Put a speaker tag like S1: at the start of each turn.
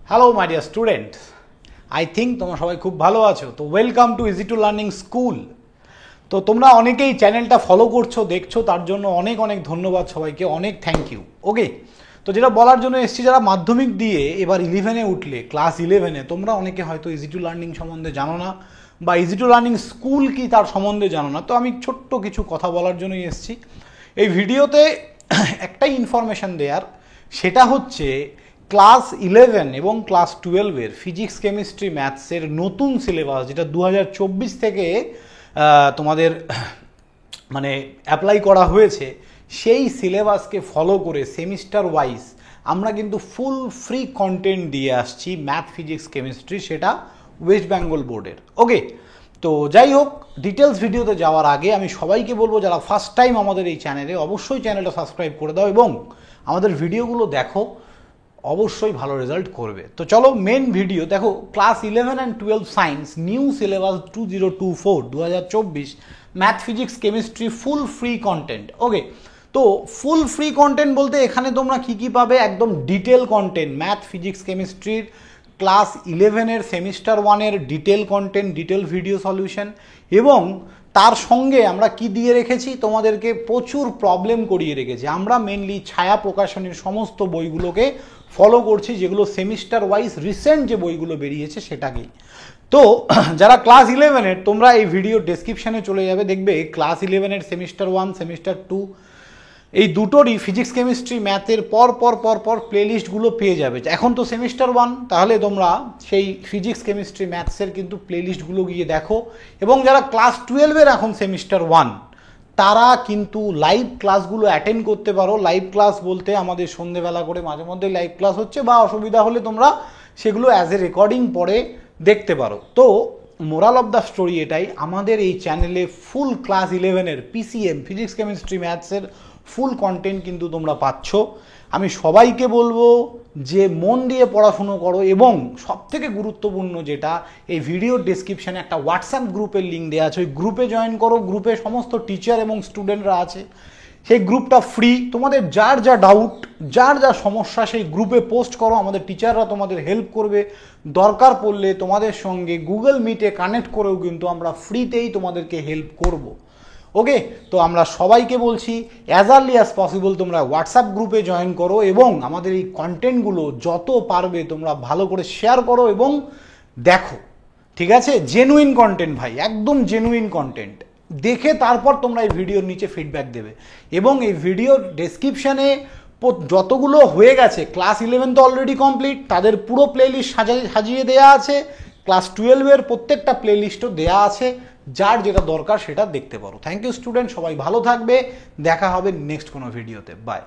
S1: Hello my dear students, I think তোমরা সবাই খুব ভালো আছো। তো welcome to easy to learning school. তো তোমরা অনেকেই চ্যানেলটা ফলো করছো, দেখছো, তার জন্য অনেক অনেক ধন্যবাদ সবাইকে, অনেক থ্যাংক ইউ। ওকে, তো যেটা বলার জন্য এসছি, যারা মাধ্যমিক দিয়ে এবার 11-এ উঠলে, ক্লাস 11-এ, তোমরা অনেকে হয়তো ইজি টু লার্নিং সম্বন্ধে জানো না বা ইজি টু লার্নিং স্কুল কি তার সম্বন্ধে জানো না। তো আমি ছোট্ট কিছু কথা বলার জন্যই এসছি এই ভিডিওতে। একটাই ইনফরমেশান দেয়ার, সেটা হচ্ছে ক্লাস 11 এবং ক্লাস 12-এর ফিজিক্স, কেমিস্ট্রি, ম্যাথসের নতুন সিলেবাস, যেটা 2024 থেকে তোমাদের মানে অ্যাপ্লাই করা হয়েছে, সেই সিলেবাসকে ফলো করে সেমিস্টার ওয়াইজ আমরা কিন্তু ফুল ফ্রি কন্টেন্ট দিয়ে আসছি ম্যাথ, ফিজিক্স, কেমিস্ট্রি, সেটা ওয়েস্ট বেঙ্গল বোর্ডের। ওকে, তো যাই হোক, ডিটেলস ভিডিওতে যাওয়ার আগে আমি সবাইকে বলবো, যারা ফার্স্ট টাইম আমাদের এই চ্যানেলে, অবশ্যই চ্যানেলটা সাবস্ক্রাইব করে দাও এবং আমাদের ভিডিওগুলো দেখো, অবশ্যই ভালো রেজাল্ট করবে। তো চলো মেন ভিডিও দেখো। Class 11 and 12 science new syllabus 2024 math, physics, chemistry full free content. Okay, তো ফুল ফ্রি কন্টেন্ট বলতে এখানে তোমরা কী কী পাবে, একদম ডিটেল কন্টেন্ট, ম্যাথ, ফিজিক্স, কেমিস্ট্রির ক্লাস 11-এর সেমিস্টার 1-এর detail content, detail video solution, এবং তার সঙ্গে আমরা কি দিয়ে রেখেছি, তোমাদেরকে প্রচুর প্রবলেম করিয়ে রেখেছি। আমরা মেনলি ছায়া প্রকাশনীর সমস্ত বইগুলোকে ফলো করছি, যেগুলো সেমিস্টার ওয়াইজ রিসেন্ট যে বইগুলো বেরিয়েছে সেটাকেই। তো যারা ক্লাস 11-এর, তোমরা এই ভিডিও ডেসক্রিপশানে চলে যাবে, দেখবে ক্লাস 11-এর সেমিস্টার 1, সেমিস্টার 2 এই দুটোরই ফিজিক্স, কেমিস্ট্রি, ম্যাথের পর পর পর পর প্লেলিস্টগুলো পেয়ে যাবে। এখন তো সেমিস্টার 1, তাহলে তোমরা সেই ফিজিক্স, কেমিস্ট্রি, ম্যাথসের কিন্তু প্লেলিস্টগুলো গিয়ে দেখো। এবং যারা ক্লাস 12-এর এখন সেমিস্টার 1, তারা কিন্তু লাইভ ক্লাসগুলো অ্যাটেন্ড করতে পারো। লাইভ ক্লাস বলতে আমাদের সন্ধেবেলা করে মাঝে মধ্যে লাইভ ক্লাস হচ্ছে, বা অসুবিধা হলে তোমরা সেগুলো অ্যাজ এ রেকর্ডিং পরে দেখতে পারো। তো মোরাল অফ দ্য স্টোরি এটাই, আমাদের এই চ্যানেলে ফুল ক্লাস 11-এর পিসিএম, ফিজিক্স, কেমিস্ট্রি, ম্যাথসের ফুল কন্টেন্ট কিন্তু তোমরা পাচ্ছ। আমি সবাইকে বলবো যে মন দিয়ে পড়াশুনো করো, এবং সবথেকে গুরুত্বপূর্ণ যেটা, এই ভিডিওর ডেসক্রিপশানে একটা হোয়াটসঅ্যাপ গ্রুপের লিঙ্ক দেওয়া আছে, ওই গ্রুপে জয়েন করো। গ্রুপে সমস্ত টিচার এবং স্টুডেন্টরা আছে, সেই গ্রুপটা ফ্রি। তোমাদের যার যা ডাউট, যার যা সমস্যা, সেই গ্রুপে পোস্ট করো, আমাদের টিচাররা তোমাদের হেল্প করবে। দরকার পড়লে তোমাদের সঙ্গে গুগল মিটে কানেক্ট করেও কিন্তু আমরা ফ্রিতেই তোমাদেরকে হেল্প করব। ওকে, তো আমরা সবাইকে বলছি অ্যাজ আর্লি অ্যাজ পসিবল তোমরা হোয়াটসঅ্যাপ গ্রুপে জয়েন করো, এবং আমাদের এই কন্টেন্টগুলো যত পারবে তোমরা ভালো করে শেয়ার করো এবং দেখো। ঠিক আছে, জেনুইন কন্টেন্ট ভাই, একদম জেনুইন কন্টেন্ট দেখে তারপর তোমরা এই ভিডিওর নিচে ফিডব্যাক দেবে। এবং এই ভিডিওর ডেসক্রিপশানে যতগুলো হয়ে গেছে, ক্লাস 11 তো অলরেডি কমপ্লিট, তাদের পুরো প্লেলিস্ট সাজিয়ে দেওয়া আছে। ক্লাস 12-এর প্রত্যেকটা প্লেলিস্টও দেওয়া আছে, যার যেটা দরকার সেটা দেখতে পারো। থ্যাংক ইউ স্টুডেন্ট, সবাই ভালো থাকবে, দেখা হবে নেক্সট কোনো ভিডিওতে, বাই।